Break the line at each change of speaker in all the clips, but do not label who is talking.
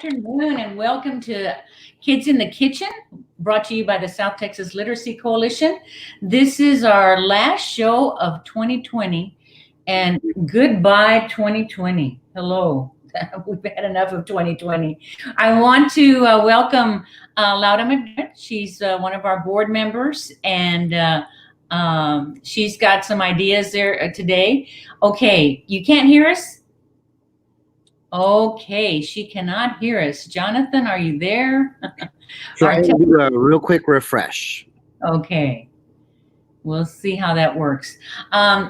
afternoon, and welcome to Kids in the Kitchen, brought to you by the South Texas Literacy Coalition. This is our last show of 2020, and goodbye 2020. Hello. We've had enough of 2020. I want to welcome Laura Madrid. She's one of our board members, and she's got some ideas there today. Okay, you can't hear us? Okay, she cannot hear us. Jonathan, are you there?
Try and do a real quick refresh.
Okay, we'll see how that works.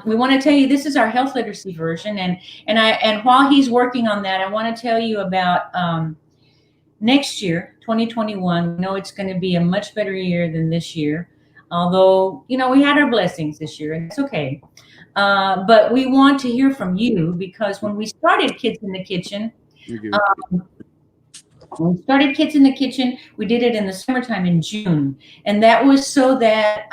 We want to tell you this is our health literacy version, and while he's working on that, I want to tell you about next year, 2021. We know it's going to be a much better year than this year, although we had our blessings this year, and it's okay. But we want to hear from you, because when we started Kids in the Kitchen, we did it in the summertime in June. And that was so that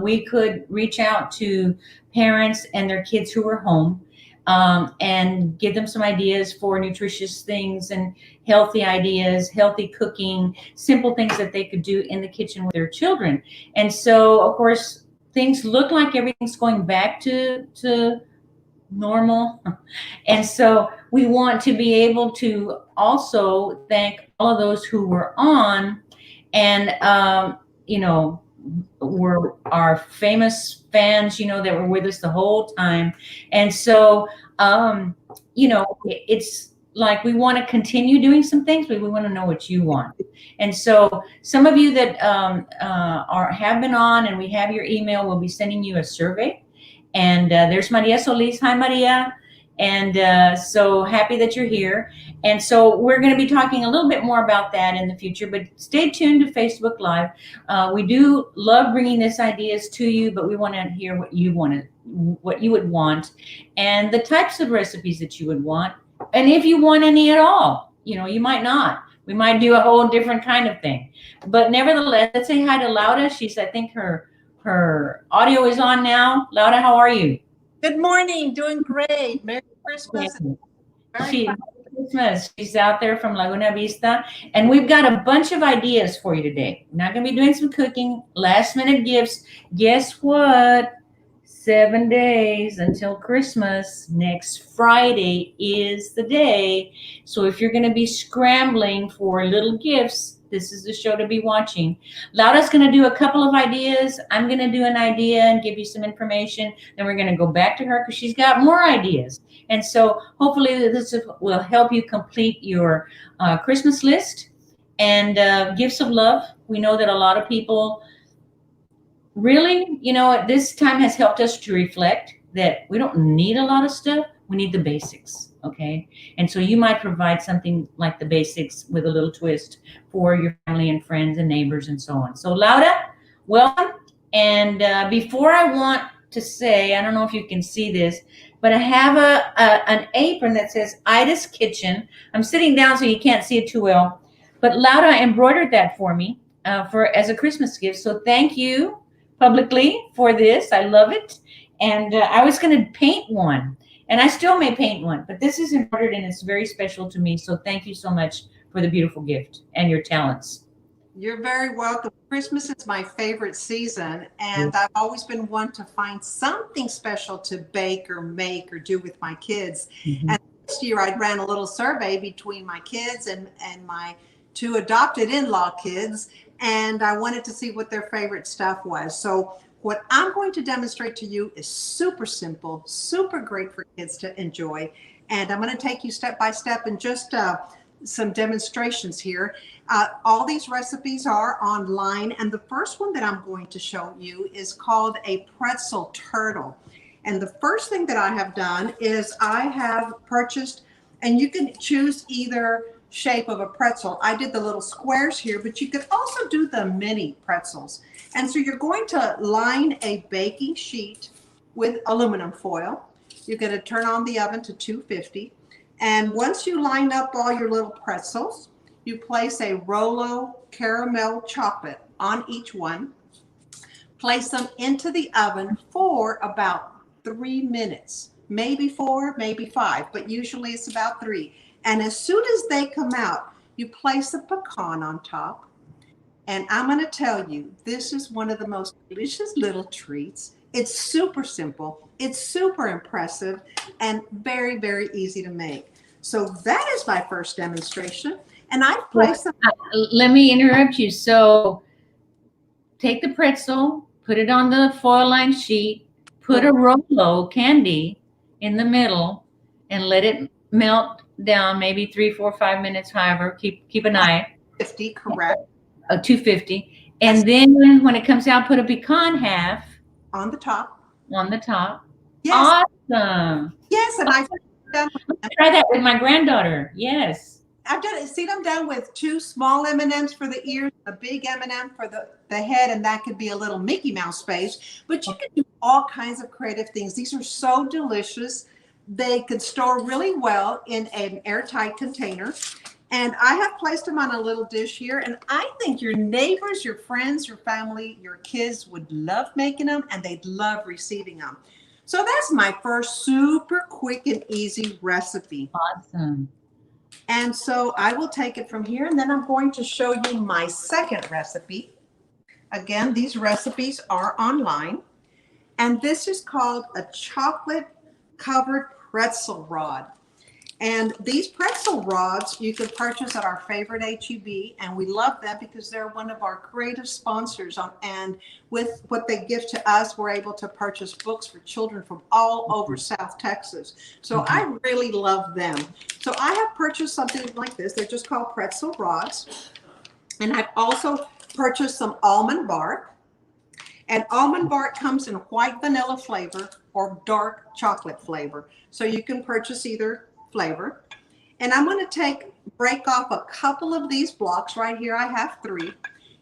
we could reach out to parents and their kids who were home and give them some ideas for nutritious things and healthy ideas, healthy cooking, simple things that they could do in the kitchen with their children. And so, of course, things look like everything's going back to normal. And so we want to be able to also thank all of those who were on and, were our famous fans, that were with us the whole time. And so, it's like we want to continue doing some things, but we want to know what you want. And so some of you that have been on, and we have your email, we'll be sending you a survey. And there's Maria Solis. Hi, Maria. And so happy that you're here. And so we're going to be talking a little bit more about that in the future, but stay tuned to Facebook Live. We do love bringing these ideas to you, but we want to hear what you would want, and the types of recipes that you would want. And if you want any at all, you might not. We might do a whole different kind of thing. But nevertheless, let's say hi to Laura. I think her audio is on now. Laura, how are you?
Good morning. Doing great. Merry Christmas.
Merry Christmas. She's out there from Laguna Vista. And we've got a bunch of ideas for you today. We're not going to be doing some cooking, last minute gifts. Guess what? 7 days until Christmas. Next Friday is the day. So if you're going to be scrambling for little gifts, this is the show to be watching. Laura's going to do a couple of ideas. I'm going to do an idea and give you some information. Then we're going to go back to her because she's got more ideas. And so hopefully this will help you complete your Christmas list and gifts of love. We know that a lot of people really, this time has helped us to reflect that we don't need a lot of stuff. We need the basics, okay? And so you might provide something like the basics with a little twist for your family and friends and neighbors and so on. So Laura, welcome. And before I want to say, I don't know if you can see this, but I have an apron that says Ida's Kitchen. I'm sitting down so you can't see it too well. But Laura embroidered that for me as a Christmas gift. So thank you publicly for this. I love it. And I was going to paint one, and I still may paint one, but this is embroidered and it's very special to me. So thank you so much for the beautiful gift and your talents.
You're very welcome. Christmas is my favorite season, and I've always been one to find something special to bake or make or do with my kids. Mm-hmm. And this year I ran a little survey between my kids and my two adopted in-law kids, and I wanted to see what their favorite stuff was. So what I'm going to demonstrate to you is super simple, super great for kids to enjoy. And I'm going to take you step by step in just some demonstrations here. All these recipes are online. And the first one that I'm going to show you is called a pretzel turtle. And the first thing that I have done is I have purchased, and you can choose either shape of a pretzel. I did the little squares here, but you could also do the mini pretzels. And so you're going to line a baking sheet with aluminum foil. You're going to turn on the oven to 250. And once you line up all your little pretzels, you place a Rolo caramel chocolate on each one. Place them into the oven for about 3 minutes, maybe 4, maybe 5, but usually it's about 3. And as soon as they come out, You place a pecan on top. And I'm going to tell you, this is one of the most delicious little treats. It's super simple, it's super impressive, and very, very easy to make. So that is my first demonstration. And I place them.
Let me interrupt you. So take the pretzel, put it on the foil lined sheet, put a Rolo candy in the middle, and let it melt down maybe 3, 4, 5 minutes, however. Keep an eye.
50, correct.
250. And then when it comes out, put a pecan half
On the top.
on the top.
Yes.
Awesome.
Yes. And I've done,
Try that with my granddaughter. Yes.
I've done it. See, I'm done with 2 small M&Ms for the ears, a big M&M for the head, and that could be a little Mickey Mouse face. But you can do all kinds of creative things. These are so delicious. They could store really well in an airtight container. And I have placed them on a little dish here. And I think your neighbors, your friends, your family, your kids would love making them, and they'd love receiving them. So that's my first super quick and easy recipe.
Awesome.
And so I will take it from here, and then I'm going to show you my second recipe. Again, these recipes are online. And this is called a chocolate covered pretzel rod. And these pretzel rods you can purchase at our favorite H-E-B, and we love them because they're one of our creative sponsors. And with what they give to us, we're able to purchase books for children from all over South Texas. So I really love them. So I have purchased something like this. They're just called pretzel rods. And I've also purchased some almond bark. And almond bark comes in white vanilla flavor or dark chocolate flavor. So you can purchase either flavor. And I'm going to break off a couple of these blocks. Right here I have 3.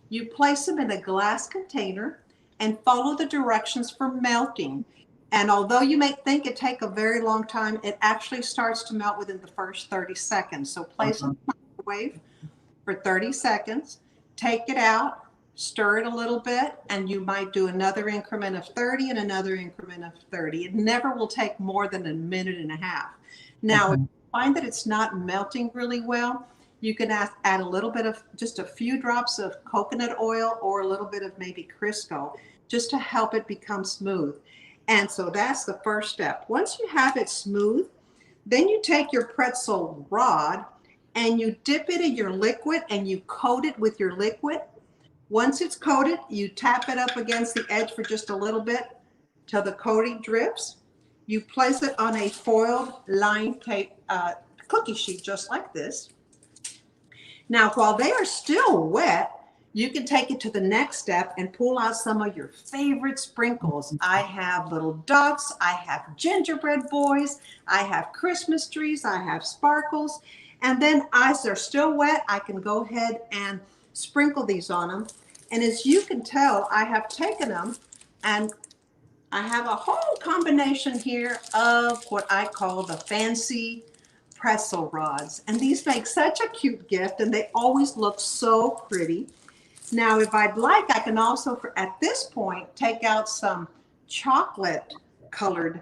You place them in a glass container and follow the directions for melting. And although you may think it take a very long time, it actually starts to melt within the first 30 seconds. So place it in the microwave for 30 seconds, take it out, stir it a little bit, and you might do another increment of 30 and another increment of 30. It never will take more than a minute and a half. Now, if you find that it's not melting really well, you can add a little bit of just a few drops of coconut oil or a little bit of maybe Crisco just to help it become smooth. And so that's the first step. Once you have it smooth, then you take your pretzel rod and you dip it in your liquid and you coat it with your liquid. Once it's coated, you tap it up against the edge for just a little bit till the coating drips. You place it on a foiled lined tape cookie sheet just like this. Now, while they are still wet, you can take it to the next step and pull out some of your favorite sprinkles. I have little ducks, I have gingerbread boys, I have Christmas trees, I have sparkles. And then as they're still wet, I can go ahead and sprinkle these on them. And as you can tell, I have taken them and I have a whole combination here of what I call the fancy pretzel rods. And these make such a cute gift and they always look so pretty. Now, if I'd like, I can also, at this point, take out some chocolate colored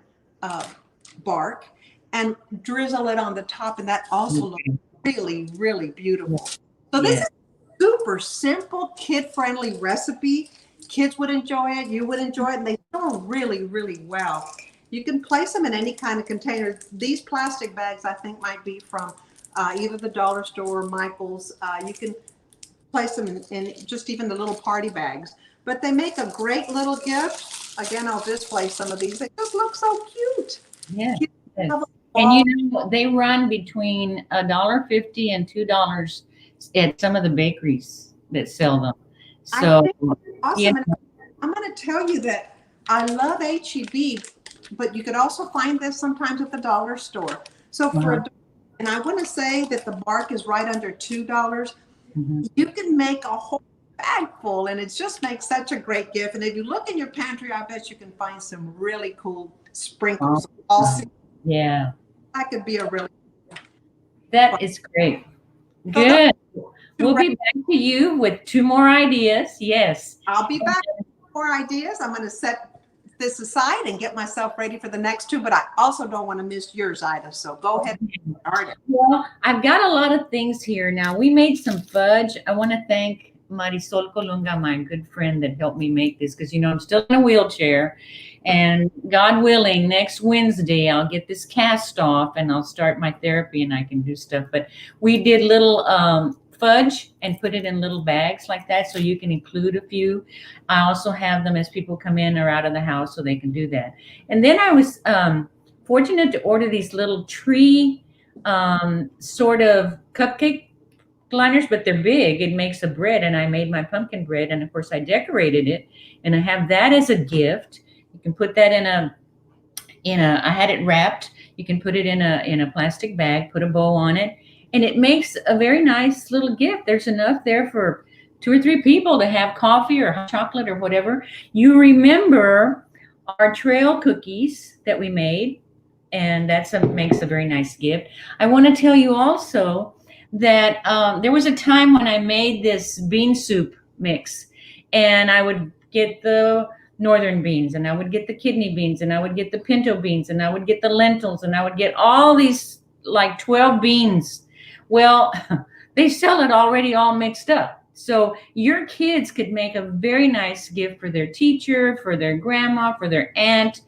bark and drizzle it on the top. And that also looks really, really beautiful. So this is a super simple, kid-friendly recipe. Kids would enjoy it, you would enjoy it, and they store really, really well. You can place them in any kind of container. These plastic bags, I think, might be from either the dollar store or Michael's. You can place them in just even the little party bags. But they make a great little gift. Again, I'll display some of these. They just look so cute.
Yeah. And you know, they run between $1.50 and $2 at some of the bakeries that sell them. So
awesome. Yeah. I'm going to tell you that I love H-E-B, but you could also find this sometimes at the dollar store. So for and I want to say that the bark is right under $2. You can make a whole bag full, and it just makes such a great gift. And if you look in your pantry, I bet you can find some really cool sprinkles.
Yeah,
that could be a really.
That is great. Good. We'll be back to you with 2 more ideas. Yes.
I'll be back with more ideas. I'm going to set this aside and get myself ready for the next two, but I also don't want to miss yours, Ida. So go ahead and start it.
Well, I've got a lot of things here. Now, we made some fudge. I want to thank Marisol Colunga, my good friend that helped me make this, because, you know, I'm still in a wheelchair. And God willing, next Wednesday, I'll get this cast off and I'll start my therapy and I can do stuff. But we did little fudge and put it in little bags like that, so you can include a few. I also have them as people come in or out of the house, so they can do that. And then I was fortunate to order these little tree sort of cupcake liners, but they're big. It makes a bread, and I made my pumpkin bread, and of course I decorated it, and I have that as a gift. You can put that in a I had it wrapped. You can put it in a plastic bag, put a bow on it, and it makes a very nice little gift. There's enough there for 2 or 3 people to have coffee or hot chocolate or whatever. You remember our trail cookies that we made, and makes a very nice gift. I want to tell you also that there was a time when I made this bean soup mix, and I would get the northern beans, and I would get the kidney beans, and I would get the pinto beans, and I would get the lentils, and I would get all these like 12 beans. Well, they sell it already all mixed up. So your kids could make a very nice gift for their teacher, for their grandma, for their aunt.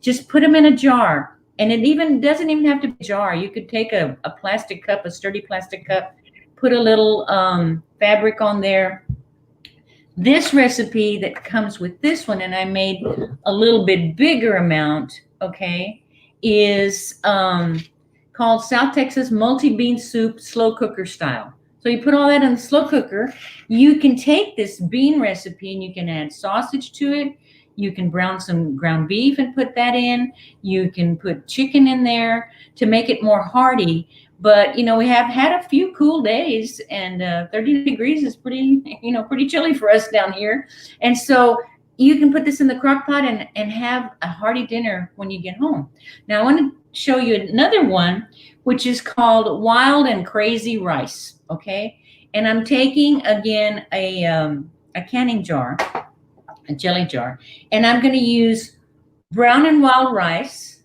Just put them in a jar. And it doesn't even have to be a jar. You could take a plastic cup, a sturdy plastic cup, put a little fabric on there. This recipe that comes with this one, and I made a little bit bigger amount, okay, is called South Texas multi-bean soup slow cooker style. So you put all that in the slow cooker. You can take this bean recipe and you can add sausage to it. You can brown some ground beef and put that in. You can put chicken in there to make it more hearty. But, you know, we have had a few cool days, and 30 degrees is pretty chilly for us down here. And so you can put this in the crock pot and have a hearty dinner when you get home. Now, I want to show you another one, which is called Wild and Crazy Rice, okay? And I'm taking, again, a canning jar, a jelly jar, and I'm going to use brown and wild rice,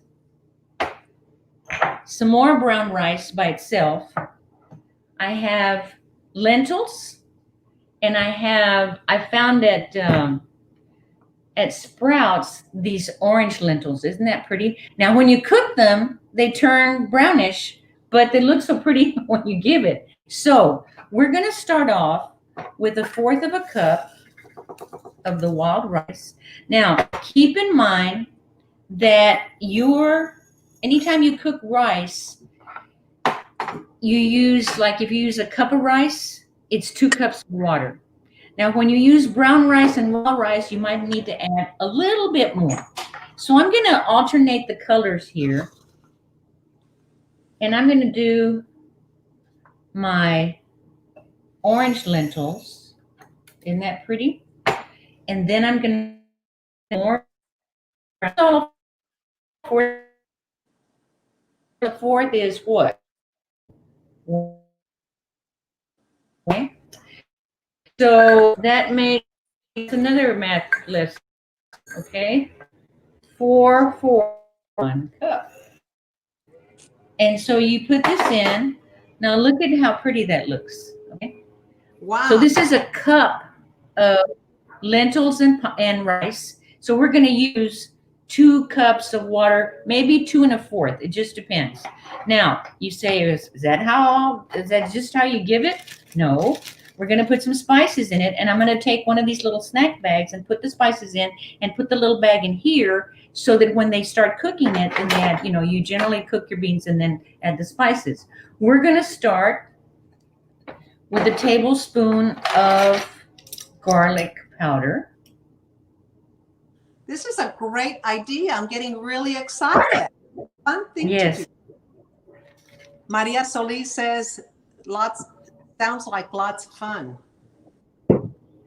some more brown rice by itself. I have lentils, and I found at Sprouts these orange lentils. Isn't that pretty? Now, when you cook them, they turn brownish, but they look so pretty when you give it. So we're going to start off with 1/4 of a cup of the wild rice. Now, keep in mind that anytime you cook rice, you use, like if you use a cup of rice, it's 2 cups of water. Now, when you use brown rice and wild rice, you might need to add a little bit more. So I'm going to alternate the colors here. And I'm going to do my orange lentils. Isn't that pretty? And then I'm going to more. The 4th is what? Okay. So that makes another math list. Okay. 4, 1 cup. And so you put this in. Now look at how pretty that looks. Okay.
Wow.
So this is a cup of lentils and rice. So we're going to use 2 cups of water, maybe 2 1/4. It just depends. Now you say, is that just how you give it? No, we're going to put some spices in it, and I'm going to take one of these little snack bags and put the spices in, and put the little bag in here, so that when they start cooking it, then they add, you generally cook your beans and then add the spices. We're going to start with a tablespoon of garlic powder.
This is a great idea. I'm getting really excited. Fun thing to do. Maria Solis says, sounds like lots of fun.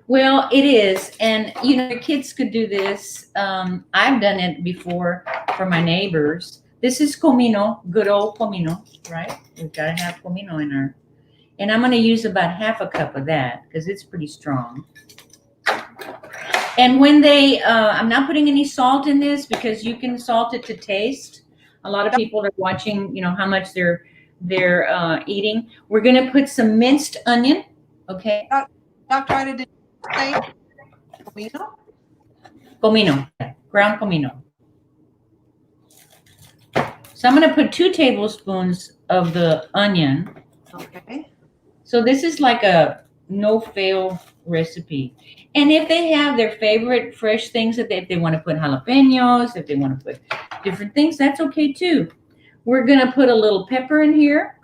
Well, it is. And, your kids could do this. I've done it before for my neighbors. This is comino, good old comino, right? We've got to have comino in our. And I'm going to use about 1/2 cup of that because it's pretty strong. And when they, I'm not putting any salt in this because you can salt it to taste. A lot of people are watching, you know, how much they're eating. We're gonna put some minced onion, okay?
Dr. Ida, did you say comino?
Comino, ground comino. So I'm gonna put 2 tablespoons of the onion.
Okay.
So this is like a no-fail recipe. And if they have their favorite fresh things, if they want to put jalapenos, if they want to put different things, that's okay too. We're going to put a little pepper in here.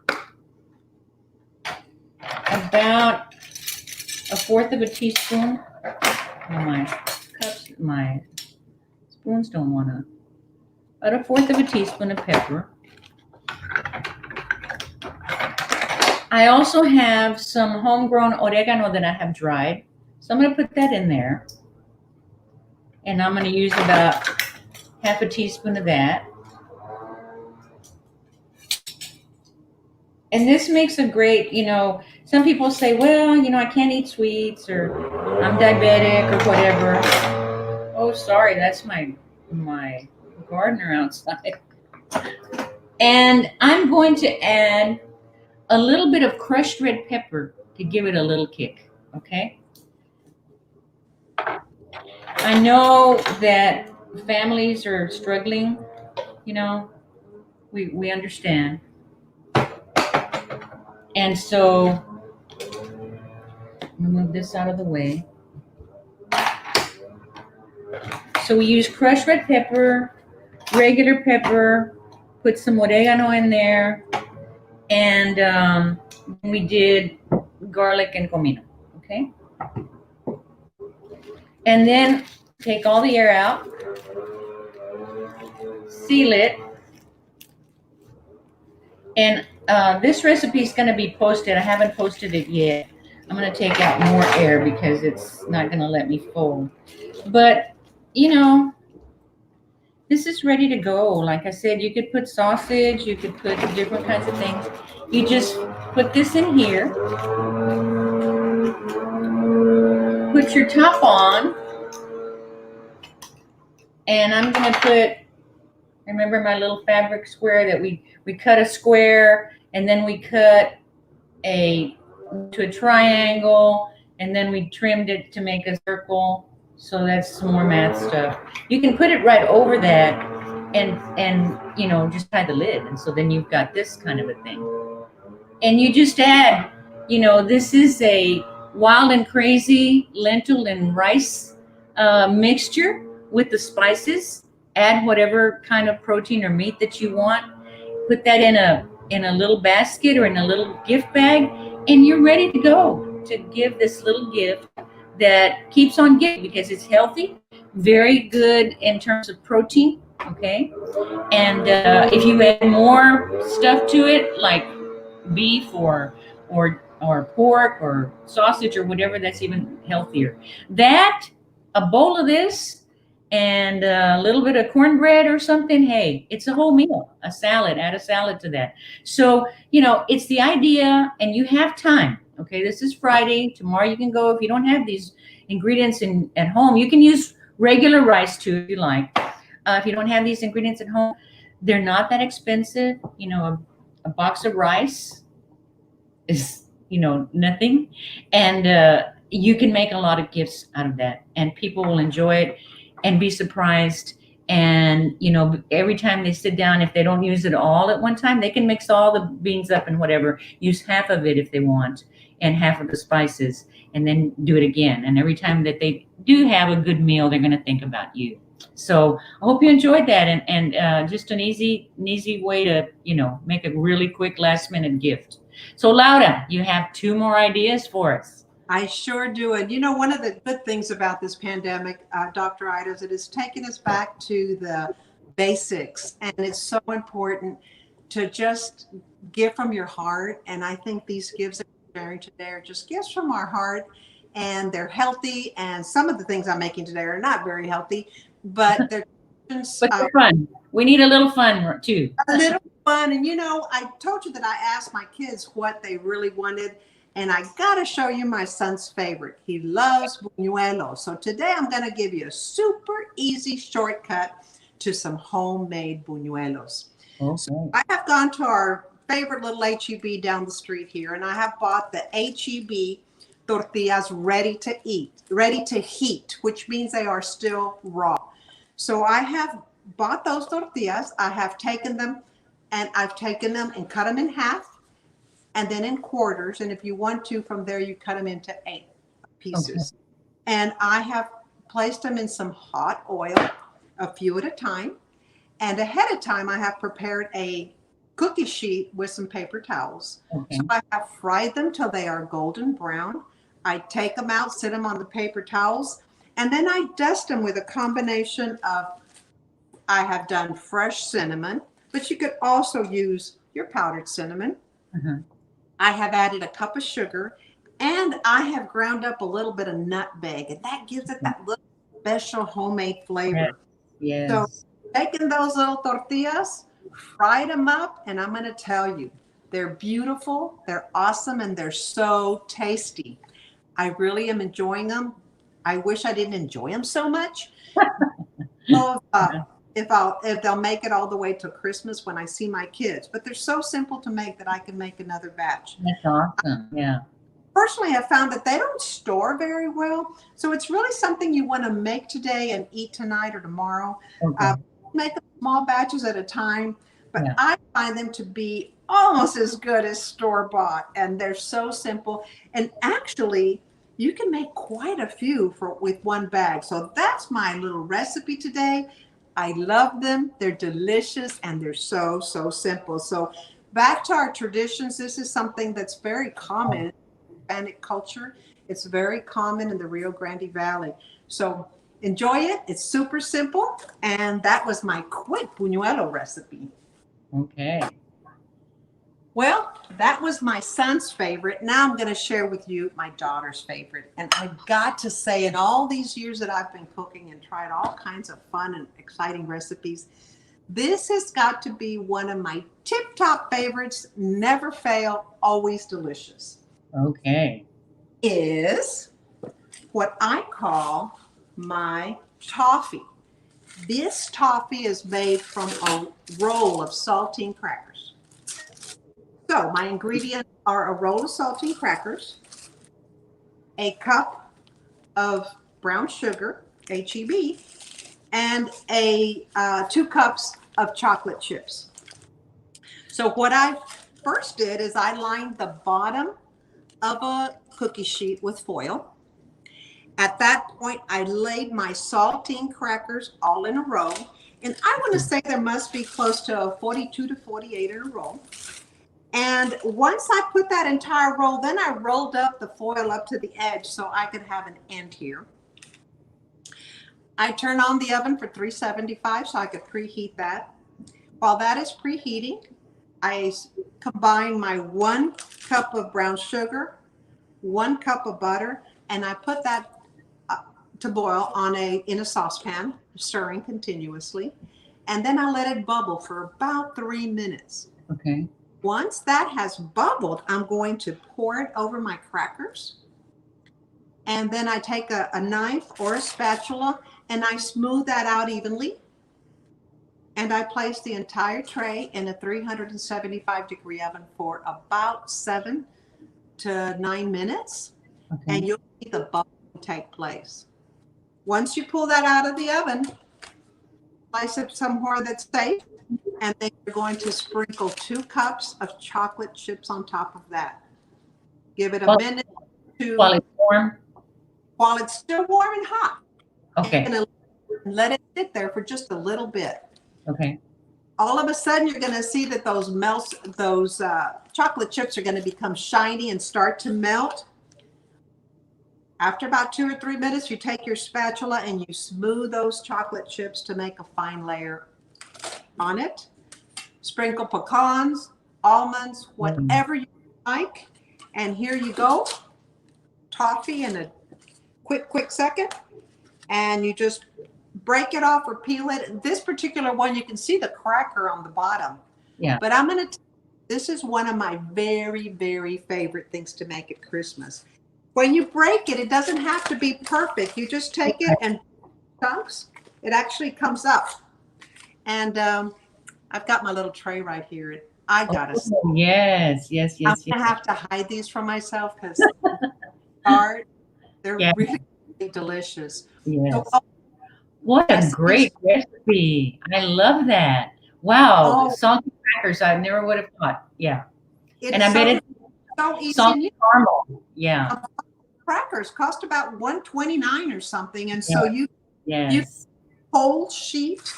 About 1/4 of a teaspoon. My spoons don't want to. About 1/4 of a teaspoon of pepper. I also have some homegrown oregano that I have dried. So I'm going to put that in there. And I'm going to use about 1/2 teaspoon of that. And this makes a great, you know, some people say, well, you know, I can't eat sweets or I'm diabetic or whatever. Oh, sorry, that's my gardener outside. And I'm going to add a little bit of crushed red pepper to give it a little kick, okay? I know that families are struggling, you know, we understand. And so, let me move this out of the way. So we use crushed red pepper, regular pepper, put some oregano in there, and we did garlic and comino, okay? And then take all the air out, seal it, and this recipe is going to be posted. I haven't posted it yet. I'm going to take out more air because it's not going to let me fold. But, you know, this is ready to go. Like I said, you could put sausage, you could put different kinds of things. You just put this in here, put your top on, and I'm going to put, remember my little fabric square that we cut a square and then we cut to a triangle and then we trimmed it to make a circle. So that's some more math stuff. You can put it right over that and you know, just tie the lid. And so then you've got this kind of a thing. And you just add, you know, this is a wild and crazy lentil and rice mixture with the spices. Add whatever kind of protein or meat that you want. Put that in a little basket or in a little gift bag, and you're ready to go to give this little gift that keeps on giving because it's healthy, very good in terms of protein, okay? And if you add more stuff to it, like beef or pork or sausage or whatever, that's even healthier. That, a bowl of this, and a little bit of cornbread or something, hey, it's a whole meal. A salad, add a salad to that. So, you know, it's the idea, and you have time. Okay, this is Friday. Tomorrow you can go, if you don't have these ingredients at home, you can use regular rice too if you like. If you don't have these ingredients at home, they're not that expensive. You know, a box of rice is, you know, nothing. And you can make a lot of gifts out of that, and people will enjoy it and be surprised. And, you know, every time they sit down, if they don't use it all at one time, they can mix all the beans up and whatever, use half of it if they want, and half of the spices, and then do it again. And every time that they do have a good meal, they're going to think about you. So I hope you enjoyed that, and just an easy way to, you know, make a really quick last minute gift. So Laura, you have 2 more ideas for us.
I sure do. And you know, one of the good things about this pandemic, Dr. Ida, is it has taken us back to the basics. And it's so important to just give from your heart. And I think these gifts that we're sharing today are just gifts from our heart, and they're healthy. And some of the things I'm making today are not very healthy, but they're
fun. We need a little fun too.
A little fun. And you know, I told you that I asked my kids what they really wanted. And I gotta show you my son's favorite. He loves buñuelos. So today I'm gonna give you a super easy shortcut to some homemade buñuelos.
Okay.
So I have gone to our favorite little HEB down the street here, and I have bought the HEB tortillas ready to eat, ready to heat, which means they are still raw. So I have bought those tortillas. I have taken them and cut them in half and then in quarters. And if you want to, from there, you cut them into 8 pieces. Okay. And I have placed them in some hot oil, a few at a time. And ahead of time, I have prepared a cookie sheet with some paper towels. Okay. So I have fried them till they are golden brown. I take them out, sit them on the paper towels, and then I dust them with a combination of, I have done fresh cinnamon, but you could also use your powdered cinnamon. Mm-hmm. I have added a cup of sugar, and I have ground up a little bit of nutmeg, and that gives it that little special homemade flavor.
Yes.
So taking those little tortillas, fried them up, and I'm going to tell you, they're beautiful, they're awesome, and they're so tasty. I really am enjoying them. I wish I didn't enjoy them so much. So if they'll make it all the way to Christmas when I see my kids, but they're so simple to make that I can make another batch.
That's awesome. Yeah.
Personally, I've found that they don't store very well. So it's really something you want to make today and eat tonight or tomorrow. Okay. Make them small batches at a time, but yeah. I find them to be almost as good as store-bought, and they're so simple. And actually, you can make quite a few with one bag. So that's my little recipe today. I love them. They're delicious, and they're so, so simple. So back to our traditions. This is something that's very common in Hispanic culture. It's very common in the Rio Grande Valley. So enjoy it. It's super simple. And that was my quick buñuelo recipe.
Okay.
Well, that was my son's favorite. Now I'm going to share with you my daughter's favorite. And I've got to say, in all these years that I've been cooking and tried all kinds of fun and exciting recipes, this has got to be one of my tip-top favorites. Never fail, always delicious.
Okay.
Is what I call my toffee. This toffee is made from a roll of saltine crackers. So my ingredients are a roll of saltine crackers, a cup of brown sugar, HEB, and 2 cups of chocolate chips. So what I first did is I lined the bottom of a cookie sheet with foil. At that point, I laid my saltine crackers all in a row. And I want to say there must be close to 42 to 48 in a row. And once I put that entire roll, then I rolled up the foil up to the edge so I could have an end here. I turn on the oven for 375 so I could preheat that. While that is preheating, I combine my 1 cup of brown sugar, 1 cup of butter, and I put that to boil in a saucepan, stirring continuously. And then I let it bubble for about 3 minutes.
Okay.
Once that has bubbled, I'm going to pour it over my crackers. And then I take a knife or a spatula and I smooth that out evenly. And I place the entire tray in a 375-degree oven for about 7 to 9 minutes. Okay. And you'll see the bubbling take place. Once you pull that out of the oven, place it somewhere that's safe. And then you're going to sprinkle 2 cups of chocolate chips on top of that. Give it a minute to
while it's warm.
While it's still warm and hot.
Okay.
And let it sit there for just a little bit.
Okay.
All of a sudden, you're going to see that those chocolate chips are going to become shiny and start to melt. After about 2 or 3 minutes, you take your spatula and you smooth those chocolate chips to make a fine layer on it. Sprinkle pecans, almonds, whatever you like. And here you go. Toffee in a quick second. And you just break it off or peel it. This particular one, you can see the cracker on the bottom.
Yeah.
But I'm going to This is one of my very, very favorite things to make at Christmas. When you break it, it doesn't have to be perfect. You just take it and chunks. It actually comes up. And I've got my little tray right here. I got to.
Oh, yes, yes,
I'm
yes,
gonna
yes.
have to hide these from myself because they're
Yeah.
really, really delicious.
Yes.
So,
What a
yes,
great recipe. I love that. Wow.
Oh.
Salty crackers, I never would have thought. Yeah.
it's
And I bet it's
so easy.
salty
And you
caramel. Yeah.
crackers cost about $1.29 or something, and so
Yes.
whole sheet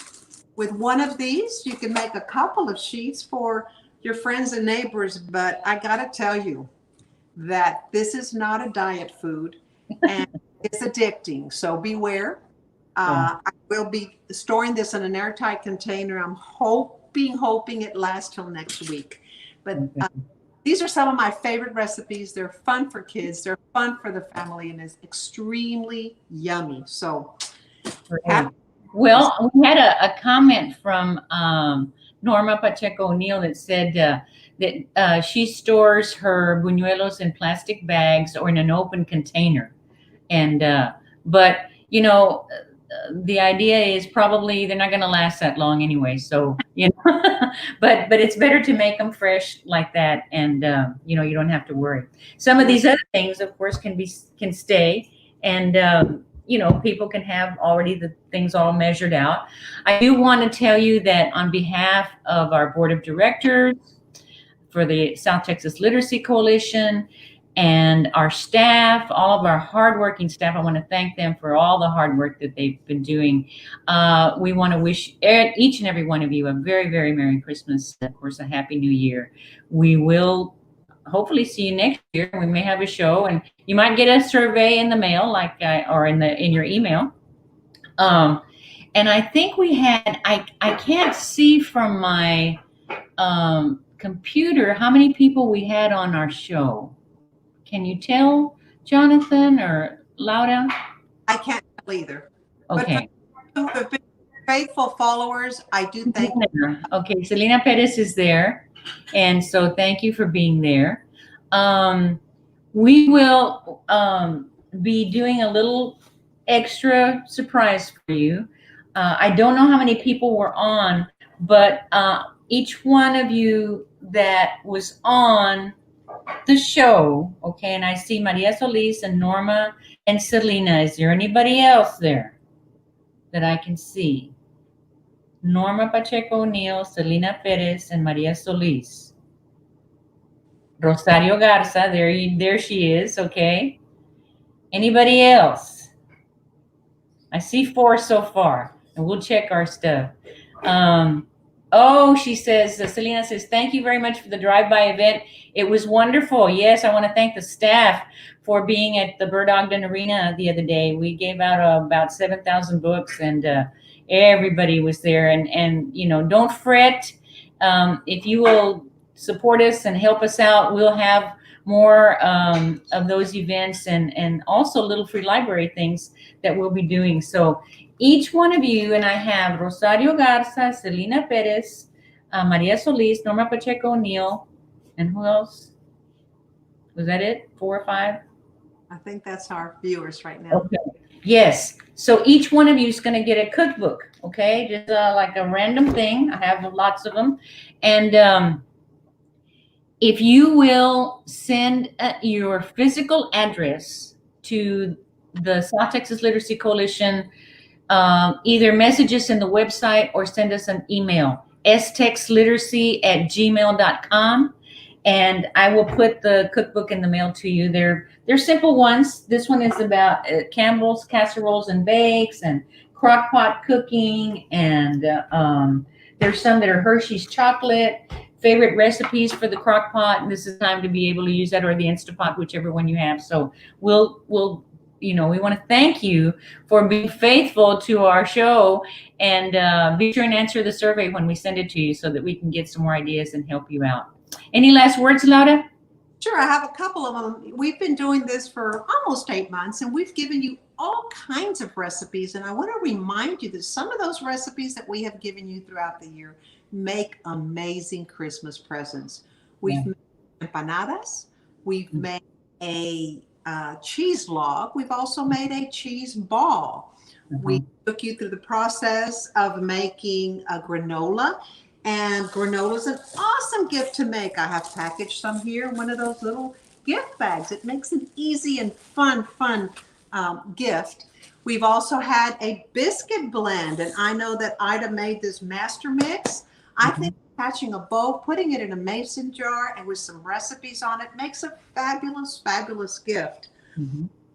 with one of these. You can make a couple of sheets for your friends and neighbors, but I gotta tell you that this is not a diet food and it's addicting, so beware. I will be storing this in an airtight container. I'm hoping it lasts till next week. But these are some of my favorite recipes. They're fun for kids, they're fun for the family, and it's extremely yummy. So
well, we had a comment from Norma Pacheco O'Neill that said that she stores her buñuelos in plastic bags or in an open container. And but you know, the idea is probably they're not going to last that long anyway. So you know, but it's better to make them fresh like that, and you know, you don't have to worry. Some of these other things, of course, can stay, and you know, people can have already the things all measured out. I do want to tell you that on behalf of our board of directors for the South Texas Literacy Coalition and our staff, all of our hardworking staff, I want to thank them for all the hard work that they've been doing. We want to wish each and every one of you a very, very Merry Christmas, of course, a Happy New Year. We will hopefully see you next year. We may have a show, and you might get a survey in the mail, or in your email. And I think we had. I can't see from my computer how many people we had on our show. Can you tell, Jonathan or Laura?
I can't tell either.
Okay.
But for the faithful followers, I do thank you.
Okay, Selena Perez is there. And so thank you for being there. We will be doing a little extra surprise for you. I don't know how many people were on, but each one of you that was on the show, okay, and I see Maria Solis and Norma and Selena. Is there anybody else there that I can see? Norma Pacheco O'Neill, Selena Perez, and Maria Solis. Rosario Garza, there she is, okay. Anybody else? I see 4 so far, and we'll check our stuff. Oh, she says, Selena says, thank you very much for the drive-by event. It was wonderful. Yes, I want to thank the staff for being at the Bird Ogden Arena the other day. We gave out about 7,000 books, and everybody was there. And you know, don't fret. If you will support us and help us out, we'll have more of those events and also little free library things that we'll be doing. So each one of you, and I have Rosario Garza, Selena Perez, Maria Solis, Norma Pacheco O'Neill, and who else? Was that it? 4 or 5?
I think that's our viewers right now.
Okay. Yes. So each one of you is going to get a cookbook, okay? Just like a random thing. I have lots of them. And if you will send your physical address to the South Texas Literacy Coalition, either message us in the website or send us an email, stexliteracy@gmail.com, and I will put the cookbook in the mail to you. They're simple ones. This one is about Campbell's casseroles and bakes and crock pot cooking, and there's some that are Hershey's chocolate, favorite recipes for the crock pot, and this is time to be able to use that, or the Instapot, whichever one you have. So we'll you know, we want to thank you for being faithful to our show, and be sure and answer the survey when we send it to you so that we can get some more ideas and help you out. Any last words, Laura?
Sure, I have a couple of them. We've been doing this for almost 8 months, and we've given you all kinds of recipes. And I want to remind you that some of those recipes that we have given you throughout the year make amazing Christmas presents. We've made empanadas. We've made a cheese log. We've also made a cheese ball. We took you through the process of making a granola. And granola is an awesome gift to make. I have packaged some here in one of those little gift bags. It makes an easy and fun gift. We've also had a biscuit blend, and I know that Ida made this master mix. I think attaching a bowl, putting it in a mason jar, and with some recipes on it makes a fabulous, fabulous gift.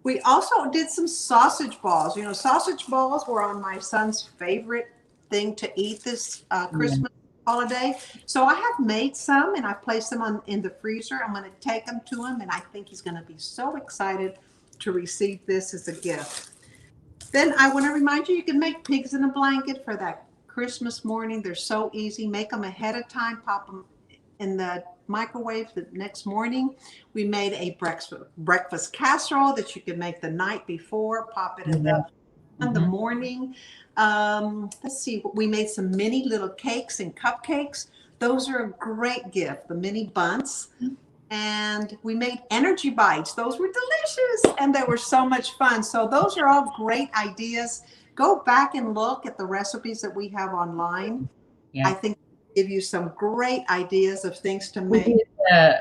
We also did some sausage balls. You know, sausage balls were on my son's favorite thing to eat this Christmas holiday. So I have made some, and I've placed them in the freezer. I'm going to take them to him, and I think he's going to be so excited to receive this as a gift. Then I want to remind you, you can make pigs in a blanket for that Christmas morning. They're so easy. Make them ahead of time. Pop them in the microwave the next morning. We made a breakfast casserole that you can make the night before. Pop it in the morning. Let's see. We made some mini little cakes and cupcakes. Those are a great gift. The mini buns. And we made energy bites. Those were delicious, and they were so much fun. So those are all great ideas. Go back and look at the recipes that we have online. I think give you some great ideas of things to make.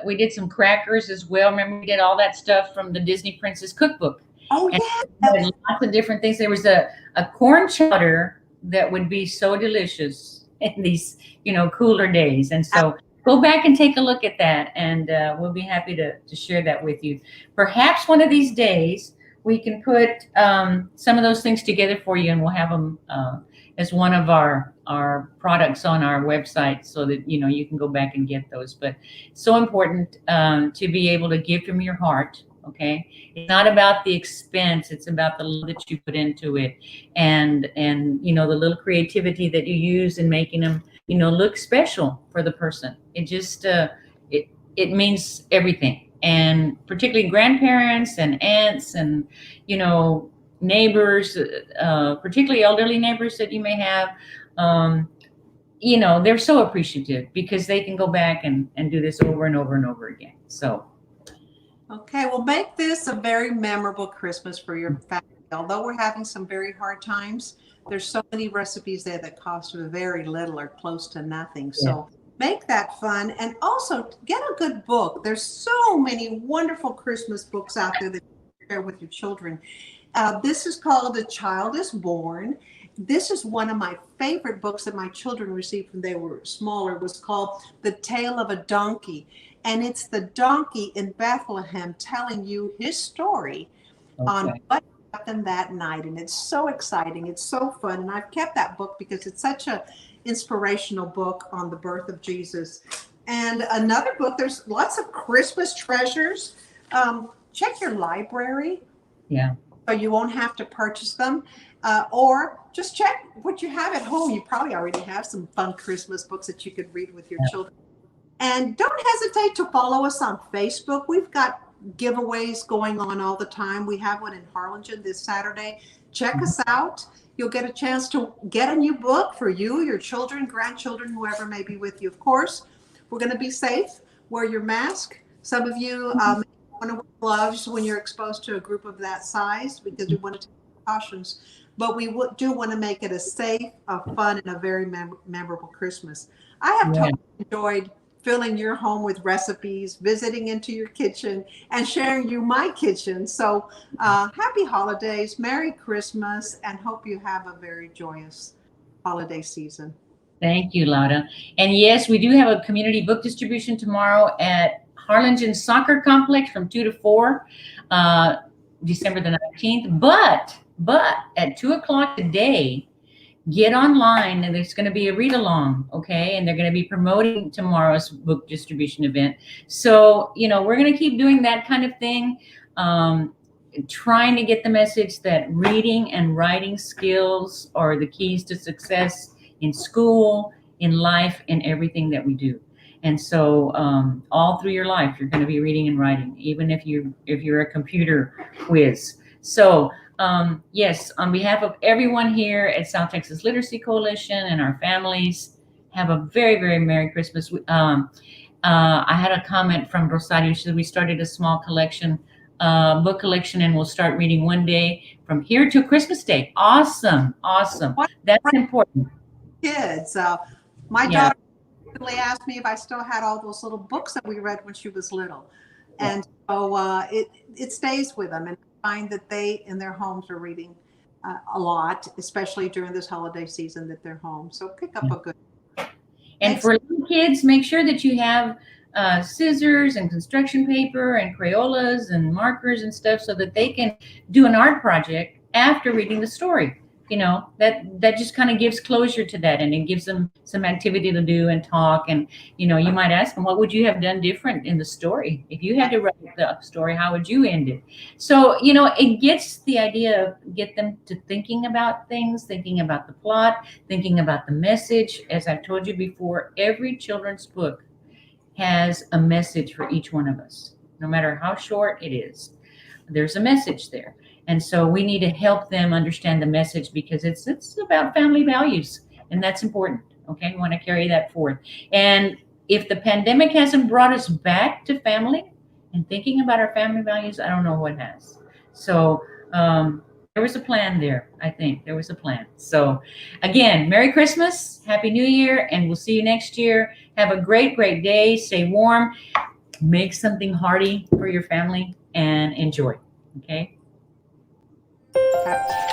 We did some crackers as well. Remember, we did all that stuff from the Disney Princess Cookbook.
Oh,
and
yeah.
Lots of different things. There was a corn chowder that would be so delicious in these, you know, cooler days. And so go back and take a look at that, and we'll be happy to share that with you. Perhaps one of these days we can put some of those things together for you, and we'll have them as one of our products on our website, so that you know you can go back and get those. But it's so important to be able to give from your heart. Okay, it's not about the expense; it's about the love that you put into it, and you know the little creativity that you use in making them, you know, look special for the person. It just it means everything. And particularly grandparents and aunts and, you know, neighbors, particularly elderly neighbors that you may have, you know, they're so appreciative because they can go back and do this over and over and over again. So.
Okay, well, make this a very memorable Christmas for your family. Although we're having some very hard times, there's so many recipes there that cost very little or close to nothing. So make that fun, and also get a good book. There's so many wonderful Christmas books out there that you share with your children. This is called A Child is Born. This is one of my favorite books that my children received when they were smaller. It was called The Tale of a Donkey. And it's the donkey in Bethlehem telling you his story on what happened that night. And it's so exciting. It's so fun. And I've kept that book because it's such an inspirational book on the birth of Jesus. And another book, there's lots of Christmas treasures. Check your library. So you won't have to purchase them. Or just check what you have at home. You probably already have some fun Christmas books that you could read with your children. And don't hesitate to follow us on Facebook. We've got giveaways going on all the time. We have one in Harlingen this Saturday. Check us out. You'll get a chance to get a new book for you, your children, grandchildren, whoever may be with you. Of course, we're going to be safe. Wear your mask. Some of you want to wear gloves when you're exposed to a group of that size because we want to take precautions. But we do want to make it a safe, a fun, and a very memorable Christmas. I have totally enjoyed filling your home with recipes, visiting into your kitchen, and sharing you my kitchen. So happy holidays, Merry Christmas, and hope you have a very joyous holiday season.
Thank you, Lauda. And yes, we do have a community book distribution tomorrow at Harlingen Soccer Complex from 2 to 4, December the 19th. But at 2 o'clock today, get online, and there's going to be a read along, okay? And they're going to be promoting tomorrow's book distribution event. So, you know, we're going to keep doing that kind of thing, trying to get the message that reading and writing skills are the keys to success in school, in life, in everything that we do. And so all through your life, you're going to be reading and writing, even if you're a computer whiz. So yes, on behalf of everyone here at South Texas Literacy Coalition and our families, have a very, very Merry Christmas. I had a comment from Rosario. She said we started a small collection, book collection, and we'll start reading one day from here to Christmas Day. Awesome, awesome.
What
That's important.
kids. My
Yeah.
daughter recently asked me if I still had all those little books that we read when she was little. And so it stays with them. And I find that they, in their homes, are reading a lot, especially during this holiday season that they're home. So pick up a good.
And for little kids, make sure that you have scissors and construction paper and Crayolas and markers and stuff so that they can do an art project after reading the story. You know, that just kind of gives closure to that, and it gives them some activity to do and talk. And, you know, you might ask them, what would you have done different in the story? If you had to write the story, how would you end it? So, you know, it gets the idea of get them to thinking about things, thinking about the plot, thinking about the message. As I've told you before, every children's book has a message for each one of us, no matter how short it is. There's a message there. And so we need to help them understand the message, because it's about family values, and that's important. Okay, we want to carry that forth. And if the pandemic hasn't brought us back to family and thinking about our family values, I don't know what has. So there was a plan there. I think there was a plan. So again, Merry Christmas, Happy New Year, and we'll see you next year. Have a great, great day. Stay warm. Make something hearty for your family and enjoy. Okay.
Okay.